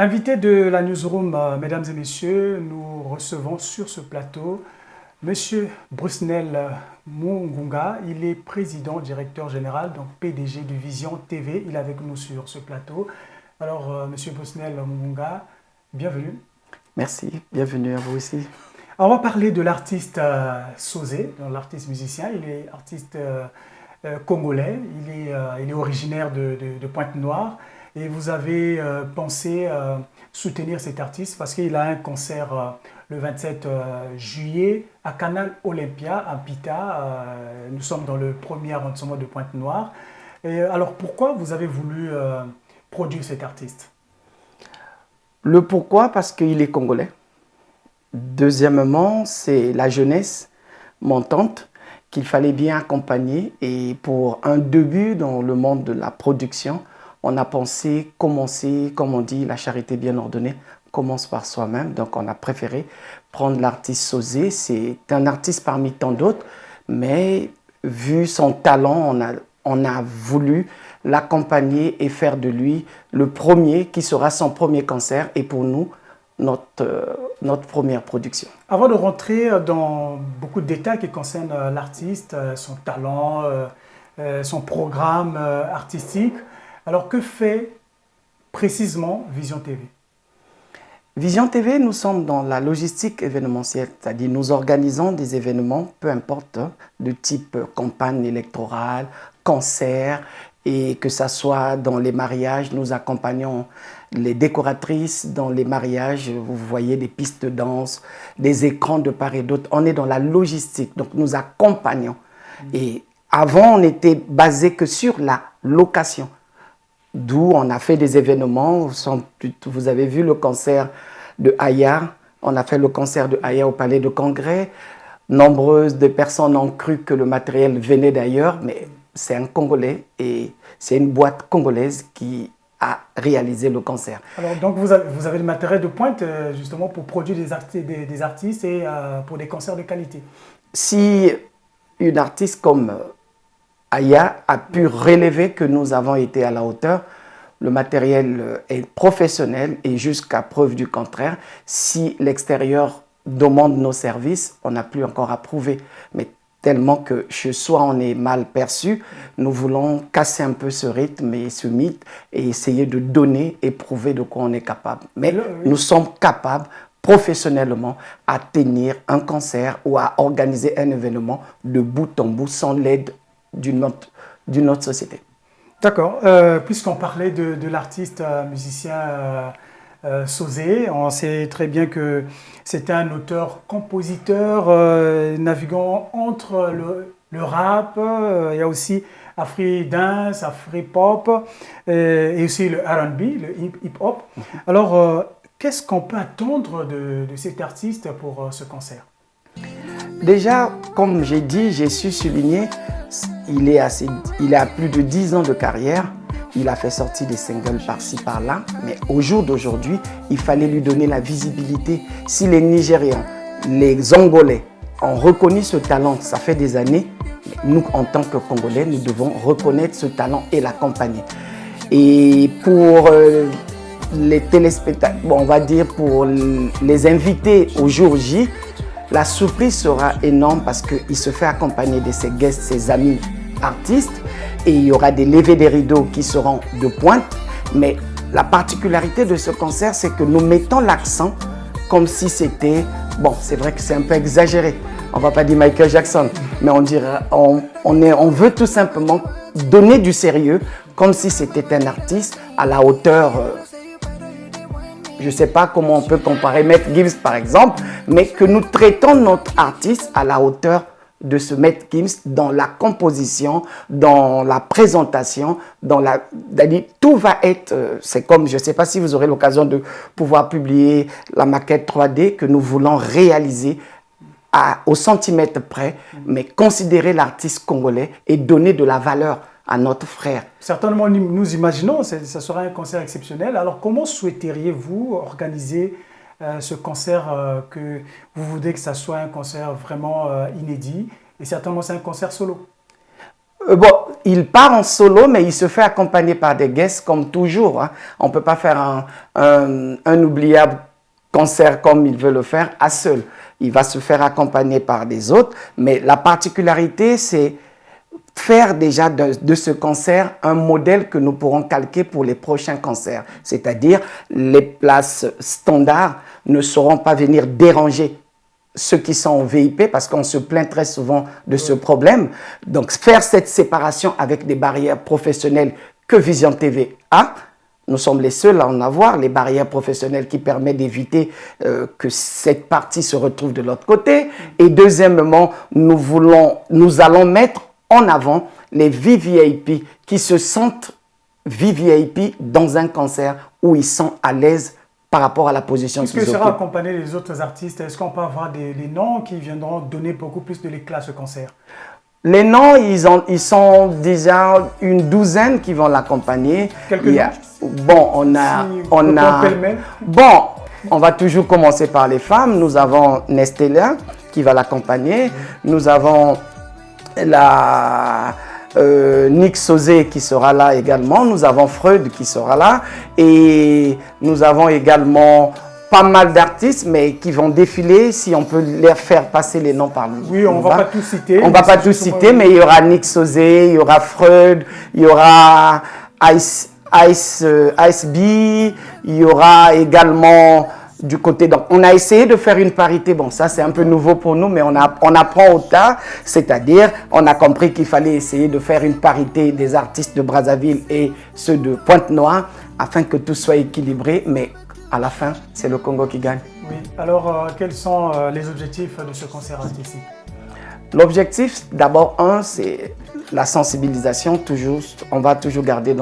Invité de la newsroom, mesdames et messieurs, nous recevons sur ce plateau Monsieur Brusnel Mungunga. Il est président, directeur général, donc PDG de Vision TV. Il est avec nous sur ce plateau. Alors, Monsieur Brusnel Mungunga, bienvenue. Merci, bienvenue à vous aussi. Alors, on va parler de l'artiste Sosé, l'artiste musicien. Il est artiste congolais. Il est originaire de Pointe-Noire. Et vous avez pensé soutenir cet artiste parce qu'il a un concert le 27 juillet à Canal Olympia, à Pita. Nous sommes dans le premier arrondissement de Pointe-Noire. Alors pourquoi vous avez voulu produire cet artiste? Le pourquoi, parce qu'il est congolais. Deuxièmement, c'est la jeunesse montante qu'il fallait bien accompagner. Et pour un début dans le monde de la production, on a pensé commencer, comme on dit, la charité bien ordonnée commence par soi-même. Donc on a préféré prendre l'artiste Sosé. C'est un artiste parmi tant d'autres, mais vu son talent, on a voulu l'accompagner et faire de lui le premier qui sera son premier concert et pour nous, notre première production. Avant de rentrer dans beaucoup de détails qui concernent l'artiste, son talent, son programme artistique, alors, que fait précisément Vision TV? Vision TV, nous sommes dans la logistique événementielle, c'est-à-dire nous organisons des événements, peu importe, de type campagne électorale, concert, et que ce soit dans les mariages, nous accompagnons les décoratrices dans les mariages, vous voyez des pistes de danse, des écrans de part et d'autre. On est dans la logistique, donc nous accompagnons. Et avant, on était basé que sur la location. D'où on a fait des événements. Vous avez vu le concert de Aya. On a fait le concert de Aya au Palais de Congrès. Nombreuses de personnes ont cru que le matériel venait d'ailleurs, mais c'est un Congolais et c'est une boîte congolaise qui a réalisé le concert. Alors, donc vous avez le matériel de pointe justement pour produire des artistes et pour des concerts de qualité. Si une artiste comme Aya a pu relever que nous avons été à la hauteur. Le matériel est professionnel et jusqu'à preuve du contraire, si l'extérieur demande nos services, on n'a plus encore à prouver. Mais tellement que chez soi, on est mal perçu, nous voulons casser un peu ce rythme et ce mythe et essayer de donner et prouver de quoi on est capable. Mais nous sommes capables professionnellement à tenir un concert ou à organiser un événement de bout en bout sans l'aide d'une autre société. D'accord. Puisqu'on parlait de l'artiste musicien Sosé, on sait très bien que c'est un auteur-compositeur naviguant entre le rap, il y a aussi Afri-dance, Afri-pop et aussi le R&B, le hip-hop. Alors, qu'est-ce qu'on peut attendre de cet artiste pour ce concert? Déjà, comme j'ai dit, j'ai su souligner, il a plus de 10 ans de carrière. Il a fait sortir des singles par-ci, par-là. Mais au jour d'aujourd'hui, il fallait lui donner la visibilité. Si les Nigérians, les Angolais ont reconnu ce talent, ça fait des années, nous, en tant que Congolais, nous devons reconnaître ce talent et l'accompagner. Et pour les téléspectateurs, on va dire pour les invités au jour J, la surprise sera énorme parce qu'il se fait accompagner de ses guests, ses amis artistes et il y aura des levées des rideaux qui seront de pointe. Mais la particularité de ce concert, c'est que nous mettons l'accent comme si c'était, bon, c'est vrai que c'est un peu exagéré, on ne va pas dire Michael Jackson, mais on veut tout simplement donner du sérieux comme si c'était un artiste à la hauteur. Je ne sais pas comment on peut comparer Maître Gims par exemple, mais que nous traitons notre artiste à la hauteur de ce Maître Gims dans la composition, dans la présentation, tout va être, c'est comme, je ne sais pas si vous aurez l'occasion de pouvoir publier la maquette 3D que nous voulons réaliser au centimètre près, mais considérer l'artiste congolais et donner de la valeur à notre frère. Certainement, nous imaginons, ça sera un concert exceptionnel. Alors, comment souhaiteriez-vous organiser ce concert que vous voudrez que ça soit un concert vraiment inédit et certainement c'est un concert solo? Bon, il part en solo, mais il se fait accompagner par des guests comme toujours. Hein. On ne peut pas faire un oubliable concert comme il veut le faire à seul. Il va se faire accompagner par des autres, mais la particularité, c'est faire déjà de ce concert un modèle que nous pourrons calquer pour les prochains concerts. C'est-à-dire, les places standards ne sauront pas venir déranger ceux qui sont en VIP, parce qu'on se plaint très souvent de ce problème. Donc, faire cette séparation avec des barrières professionnelles que Vision TV a. Nous sommes les seuls à en avoir, les barrières professionnelles qui permettent d'éviter que cette partie se retrouve de l'autre côté. Et deuxièmement, nous allons mettre en avant les VVIP qui se sentent VVIP dans un concert où ils sont à l'aise par rapport à la position qu'ils occupent. Puisque sera accompagné des autres artistes, est-ce qu'on peut avoir des noms qui viendront donner beaucoup plus de l'éclat à ce concert? Les noms, ils sont déjà une douzaine qui vont l'accompagner. Quelques noms? Bon, bon, on va toujours commencer par les femmes. Nous avons Nestella qui va l'accompagner. Nous avons Nick Sauzé qui sera là également. Nous avons Freud qui sera là. Et nous avons également pas mal d'artistes, mais qui vont défiler, si on peut leur faire passer les noms par nous. Oui, on ne va pas tout citer. On ne va pas tout citer, mais il y aura Nick Sauzé, il y aura Freud, il y aura Ice B, il y aura également du côté. Donc, on a essayé de faire une parité. Bon, ça, c'est un peu nouveau pour nous, mais on apprend au tas. C'est-à-dire, on a compris qu'il fallait essayer de faire une parité des artistes de Brazzaville et ceux de Pointe-Noire afin que tout soit équilibré. Mais à la fin, c'est le Congo qui gagne. Oui. Alors, quels sont les objectifs de ce concert artistique? L'objectif, d'abord, c'est la sensibilisation. Toujours, on va toujours garder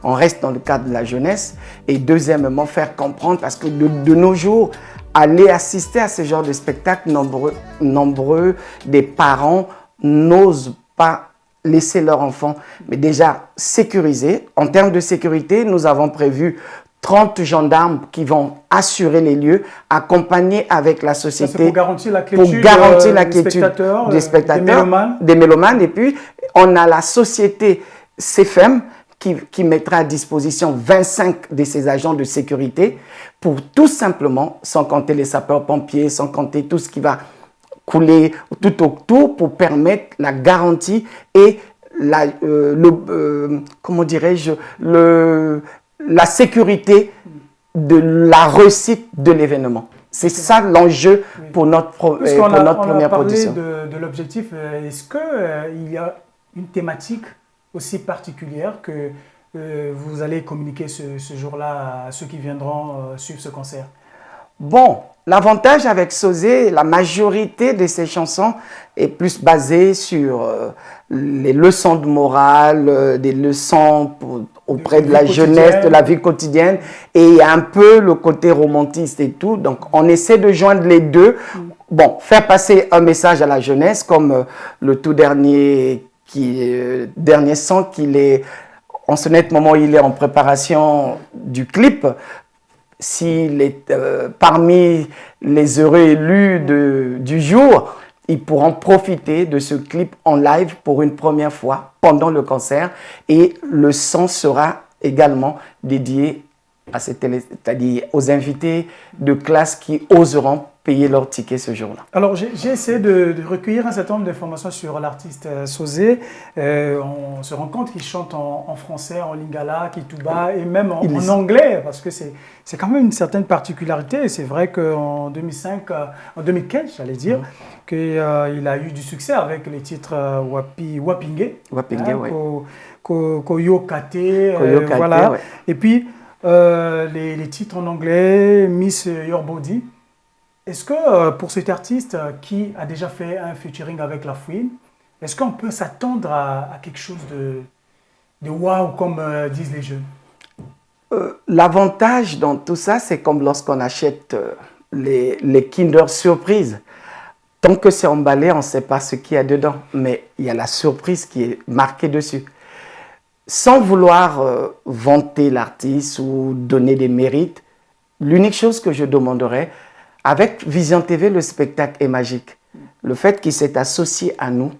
on reste dans le cadre de la jeunesse. Et deuxièmement, faire comprendre, parce que de nos jours, aller assister à ce genre de spectacle, nombreux des parents n'osent pas laisser leur enfant, mais déjà sécuriser. En termes de sécurité, nous avons prévu 30 gendarmes qui vont assurer les lieux, accompagnés avec la société pour garantir la quiétude des spectateurs, des mélomanes. Et puis, on a la société CFM qui mettra à disposition 25 de ses agents de sécurité pour tout simplement, sans compter les sapeurs-pompiers, sans compter tout ce qui va couler tout autour pour permettre la garantie et comment dirais-je, la sécurité de la réussite de l'événement. C'est ça l'enjeu pour notre première production. On a parlé de l'objectif. Est-ce qu'il y a une thématique aussi particulière que vous allez communiquer ce jour-là à ceux qui viendront suivre ce concert? Bon, l'avantage avec Sauzé, la majorité de ses chansons est plus basée sur les leçons de morale, des leçons auprès de la jeunesse, de la vie quotidienne, et un peu le côté romantique et tout. Donc, on essaie de joindre les deux. Bon, faire passer un message à la jeunesse, comme le tout dernier son qu'il est, en ce net moment, il est en préparation du clip. S'il est parmi les heureux élus du jour, ils pourront profiter de ce clip en live pour une première fois pendant le concert. Et le son sera également dédié c'est-à-dire aux invités de classe qui oseront payer leur ticket ce jour-là. Alors, j'ai essayé de recueillir un certain nombre d'informations sur l'artiste Sauzé. On se rend compte qu'il chante en français, en lingala, kituba et même en anglais, parce que c'est quand même une certaine particularité. C'est vrai qu'en 2015, j'allais dire, qu'il a eu du succès avec les titres Wapingé, Koyo Kate, voilà. Ouais. Et puis, les titres en anglais, Miss Your Body. Est-ce que pour cet artiste qui a déjà fait un featuring avec La Fouine, est-ce qu'on peut s'attendre à quelque chose de wow, comme disent les jeunes? L'avantage dans tout ça, c'est comme lorsqu'on achète les Kinder Surprise. Tant que c'est emballé, on ne sait pas ce qu'il y a dedans, mais il y a la surprise qui est marquée dessus. Sans vouloir vanter l'artiste ou donner des mérites, l'unique chose que je demanderais, avec Vision TV, le spectacle est magique. Le fait qu'il s'est associé à nous,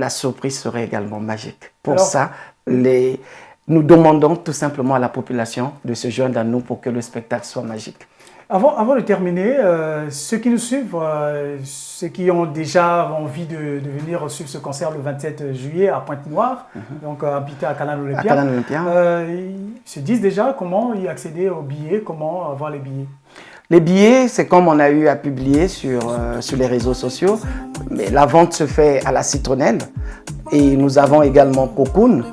la surprise serait également magique. Pour ça, nous demandons tout simplement à la population de se joindre à nous pour que le spectacle soit magique. Avant de terminer, ceux qui nous suivent, ceux qui ont déjà envie de venir suivre ce concert le 27 juillet à Pointe-Noire, donc à Pita, à Canal Olympia, ils se disent déjà comment y accéder aux billets, comment avoir les billets. Les billets, c'est comme on a eu à publier sur les réseaux sociaux, mais la vente se fait à la citronnelle et nous avons également Cocoon.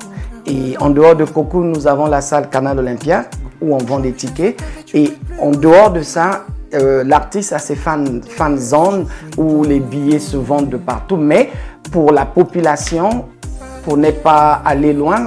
Et en dehors de Cocoon, nous avons la salle Canal Olympia où on vend des tickets. Et en dehors de ça, l'artiste a ses fan zones où les billets se vendent de partout. Mais pour la population, pour ne pas aller loin,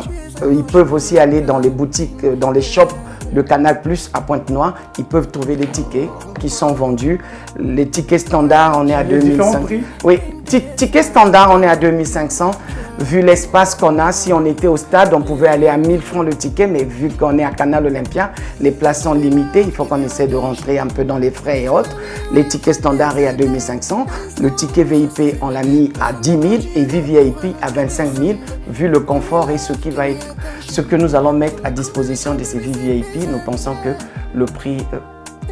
ils peuvent aussi aller dans les boutiques, dans les shops de Canal+ à Pointe-Noire. Ils peuvent trouver les tickets qui sont vendus. Les tickets standards, on est à 2500. Oui, tickets standards, on est à 2500. Vu l'espace qu'on a, si on était au stade, on pouvait aller à 1000 francs le ticket, mais vu qu'on est à Canal Olympia, les places sont limitées, il faut qu'on essaie de rentrer un peu dans les frais et autres. Les tickets standards est à 2500, le ticket VIP, on l'a mis à 10 000 et VVIP à 25 000, vu le confort et ce que nous allons mettre à disposition de ces VVIP, nous pensons que le prix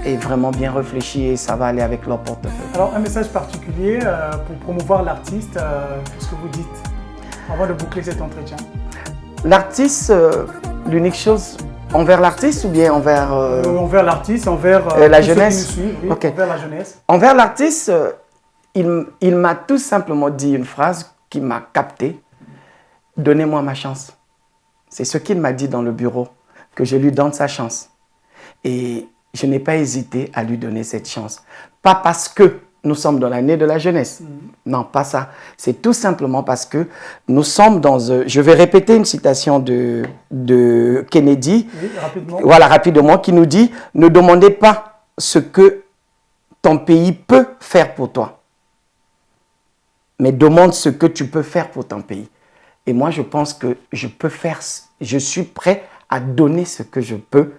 est vraiment bien réfléchi et ça va aller avec leur portefeuille. Alors, un message particulier pour promouvoir l'artiste, ce que vous dites avant de boucler cet entretien. L'artiste, l'unique chose, envers l'artiste ou bien envers... envers l'artiste, envers la jeunesse. Ceux qui nous suivent, oui, okay. Envers la jeunesse. Envers l'artiste, il m'a tout simplement dit une phrase qui m'a capté. Donnez-moi ma chance. C'est ce qu'il m'a dit dans le bureau, que je lui donne sa chance. Et je n'ai pas hésité à lui donner cette chance. Pas parce que nous sommes dans l'année de la jeunesse. Non, pas ça. C'est tout simplement parce que nous sommes dans... je vais répéter une citation de Kennedy. Oui, rapidement. Voilà, rapidement, qui nous dit « Ne demandez pas ce que ton pays peut faire pour toi, mais demande ce que tu peux faire pour ton pays. » Et moi, je pense que je suis prêt à donner ce que je peux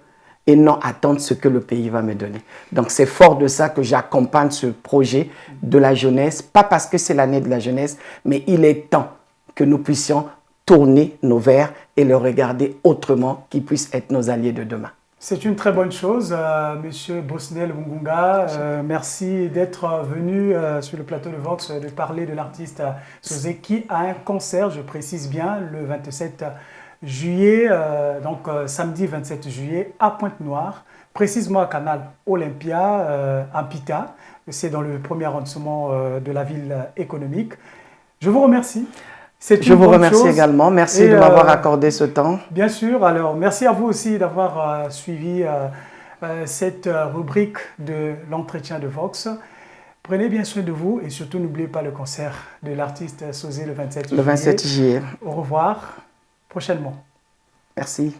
et non attendre ce que le pays va me donner. Donc, c'est fort de ça que j'accompagne ce projet de la jeunesse, pas parce que c'est l'année de la jeunesse, mais il est temps que nous puissions tourner nos verres et le regarder autrement, qu'ils puissent être nos alliés de demain. C'est une très bonne chose, Monsieur Bosnel Mungunga. Merci d'être venu sur le plateau de Vox de parler de l'artiste Sosé qui a un concert, je précise bien, le 27 juillet, donc samedi 27 juillet à Pointe-Noire, précisément à Canal Olympia, à Pita. C'est dans le premier arrondissement de la ville économique. Je vous remercie. Je vous remercie également. Merci de m'avoir accordé ce temps. Bien sûr. Alors, merci à vous aussi d'avoir suivi cette rubrique de l'entretien de Vox. Prenez bien soin de vous et surtout n'oubliez pas le concert de l'artiste Sosé le 27 juillet. Le 27 juillet. Au revoir prochainement. Merci.